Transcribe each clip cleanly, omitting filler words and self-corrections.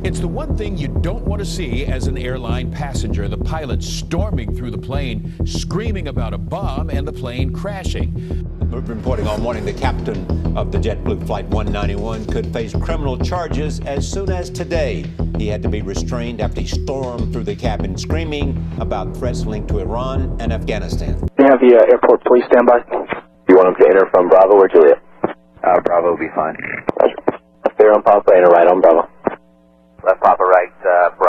It's the one thing you don't want to see as an airline passenger. The pilot storming through the plane, screaming about a bomb and the plane crashing. Reporting all morning, the captain of the JetBlue Flight 191 could face criminal charges as soon as today. He had to be restrained after he stormed through the cabin screaming about threats linked to Iran and Afghanistan. You have the airport police standby. You want him to enter from Bravo or Juliet? Bravo will be fine. Roger. Clear on Papa, enter right on Bravo. Left Papa, right, Bravo.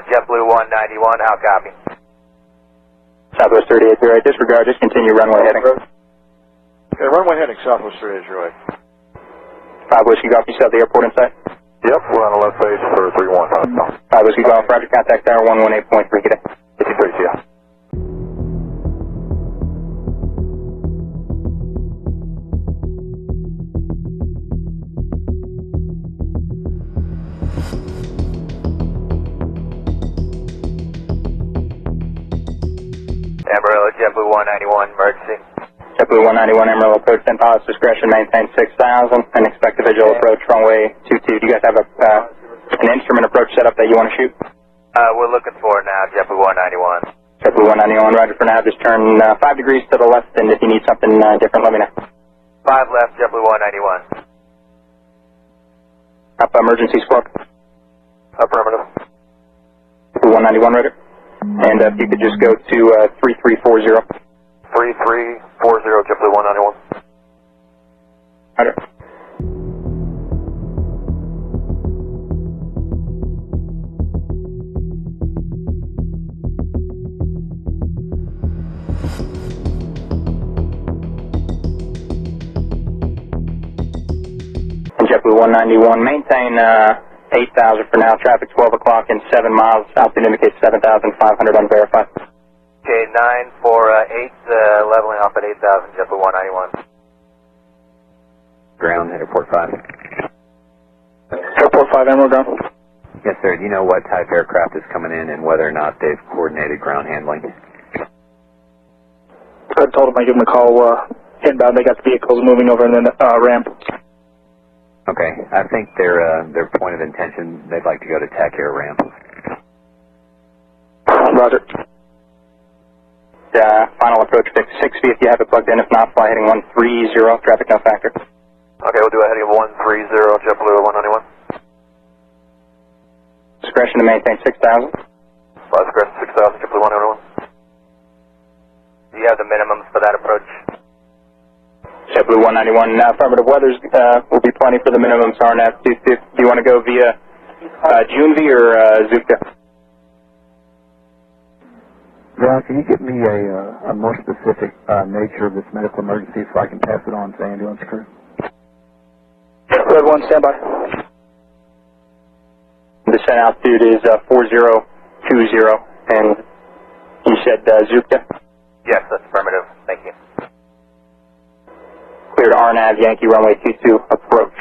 JetBlue 191, how copy? Southwest 38, right. Disregard, just continue runway heading. Okay, runway heading, Southwest 38, right. 5 Whiskey Golf, you still at the airport in sight? Yep, we're on the left face for 315. 5 Whiskey Golf, Roger, contact tower 118.3, good day. 1830, yeah. Amarillo, JetBlue 191, emergency. JetBlue 191, Amarillo, approach 10 pilots discretion, maintain 6,000, and expect a visual approach runway 22. Do you guys have an instrument approach set up that you want to shoot? We're looking for it now, JetBlue 191. JetBlue 191, roger for now, just turn 5 degrees to the left, and if you need something different, let me know. 5 left, JetBlue 191. Up emergency squawk. Affirmative. JetBlue 191, roger. And if you could just go to 3340. 3340, JetBlue 191. Roger. And JetBlue 191, maintain 8,000 for now. Traffic 12 o'clock and 7 miles. Altitude indicates 7,500 unverified. Okay, 948, leveling off at 8,000, JetBlue 191. Ground, Airport 5. Airport 5, Emerald ground. Yes, sir. Do you know what type aircraft is coming in and whether or not they've coordinated ground handling? I told them I'd give them a call inbound. They got the vehicles moving over and then ramp. Okay, I think their point of intention, they'd like to go to TAC Air ramp. Roger. Final approach fix 6 feet if you have it plugged in. If not, fly heading 130. Traffic no factor. Okay, we'll do a heading of 130, JetBlue 191. Discretion to maintain 6,000. 5 discretion 6,000, JetBlue 191. Do you have the minimums for that approach? JetBlue 191, affirmative. Weathers will be plenty for the minimums. RNAV 250. Do you want to go via Junvi or Zupta? Ron, can you give me a more specific nature of this medical emergency so I can pass it on to the ambulance crew? Red 1, standby. The descent altitude is 4020, and you said Zupta? Yes, that's affirmative. Thank you. Clear to RNAV, Yankee runway 22, approach.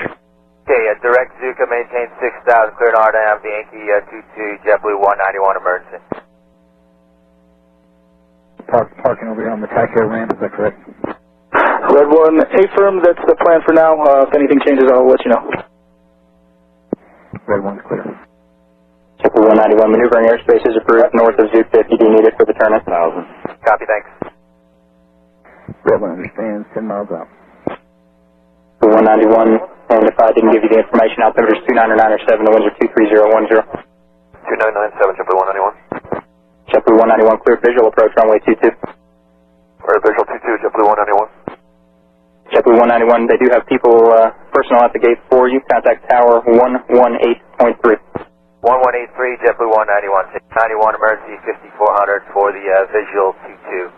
Okay, direct Zuka, maintain 6,000, clear to RNAV, Yankee 22, JetBlue 191, emergency. Parking over here on the TAC Air ramp, is that correct? Red 1, affirm, that's the plan for now. If anything changes, I'll let you know. Red 1's clear. JetBlue 191, maneuvering airspace is approved north of Zoop 50. Do you need it for the turn in? 1,000. Copy, thanks. Red 1 understands, 10 miles out. 191, and if I didn't give you the information, altimeter is 29907, the winds are 23010. 2997, JetBlue 191. JetBlue 191, clear visual approach, runway 22. Clear visual 22, JetBlue 191. JetBlue 191, they do have people, personnel at the gate for you. Contact tower 118.3. 1183, JetBlue 191, 691, emergency 5400 for the visual 22.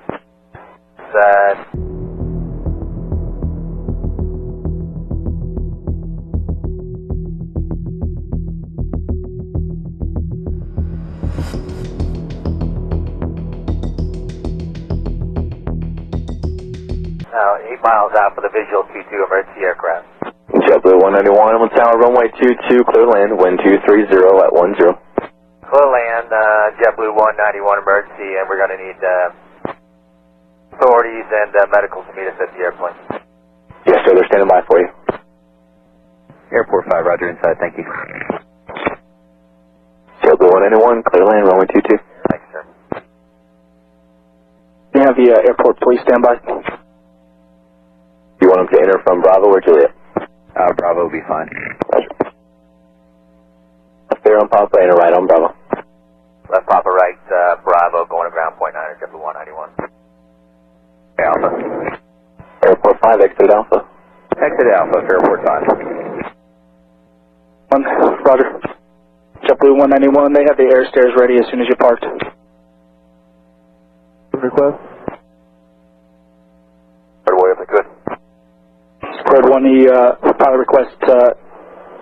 8 miles out for the visual 22 emergency aircraft. JetBlue 191 on tower, runway 22, clear land, wind 230 at 10. Clear land, JetBlue 191 emergency, and we're going to need authorities and medical to meet us at the airplane. Yes, sir, they're standing by for you. Airport 5, roger, inside, thank you. JetBlue 191, clear land, runway 22. Thanks, sir. You have the airport police standby. You want them to enter from Bravo or Juliet? Bravo will be fine. Roger. Left there on Papa and a right on Bravo. Left Papa right, Bravo, going to ground point 9, JetBlue 191. Alpha. Airport 5, exit Alpha. Exit Alpha, airport 5. Roger. JetBlue 191, they have the air stairs ready as soon as you're parked. Request? Right away if they could. Squared 1, the pilot requests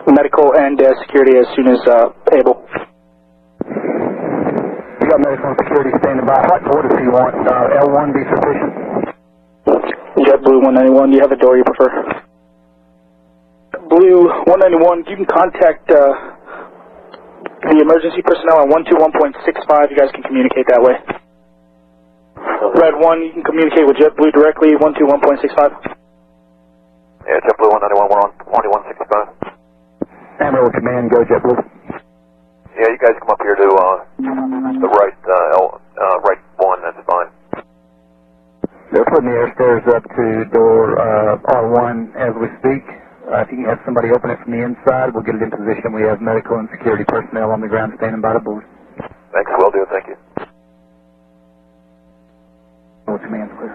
medical and security as soon as able. We got medical and security standing by. What order do you want? L1 be sufficient? JetBlue 191, do you have a door you prefer? Blue 191, you can contact the emergency personnel on 121.65. You guys can communicate that way. Red 1, you can communicate with JetBlue directly, 121.65. Yeah, JetBlue 191, we're on 2165. Amarillo Command, go JetBlue. Yeah, you guys come up here to the right, right 1, that's fine. They're putting the air stairs up to door R1 as we speak. If you can have somebody open it from the inside, we'll get it in position. We have medical and security personnel on the ground standing by the board. Thanks, will do, thank you. Command's clear.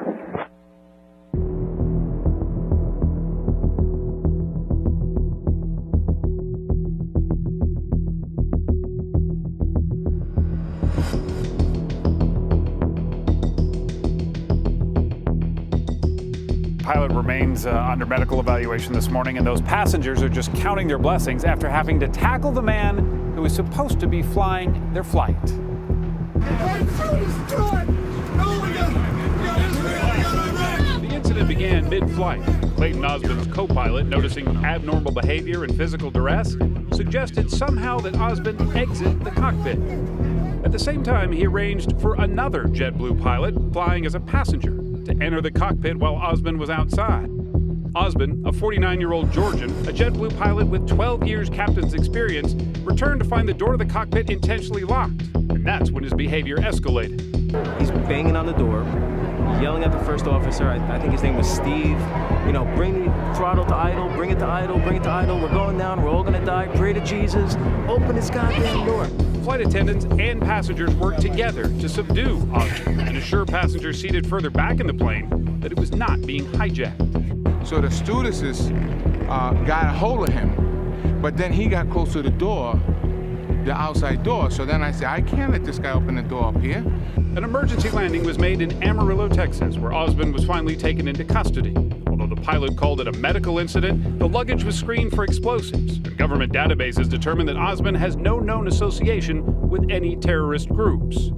Pilot remains under medical evaluation this morning, and those passengers are just counting their blessings after having to tackle the man who was supposed to be flying their flight. The incident began mid-flight. Clayton Osbon's co-pilot, noticing abnormal behavior and physical duress, suggested somehow that Osbon exit the cockpit. At the same time, he arranged for another JetBlue pilot flying as a passenger to enter the cockpit while Osbon was outside. Osbon, a 49-year-old Georgian, a JetBlue pilot with 12 years captain's experience, returned to find the door to the cockpit intentionally locked, and that's when his behavior escalated. He's banging on the door, yelling at the first officer, I think his name was Steve, you know, bring the throttle to idle, bring it to idle, bring it to idle, we're going down, we're all gonna die, pray to Jesus, open this goddamn door. Flight attendants and passengers worked together to subdue Osbon and assure passengers seated further back in the plane that it was not being hijacked. So the stewardesses got a hold of him, but then he got close to the door, the outside door. So then I said, I can't let this guy open the door up here. An emergency landing was made in Amarillo, Texas, where Osbon was finally taken into custody. Although the pilot called it a medical incident, the luggage was screened for explosives, and government databases determined that Osbon has no known association with any terrorist groups.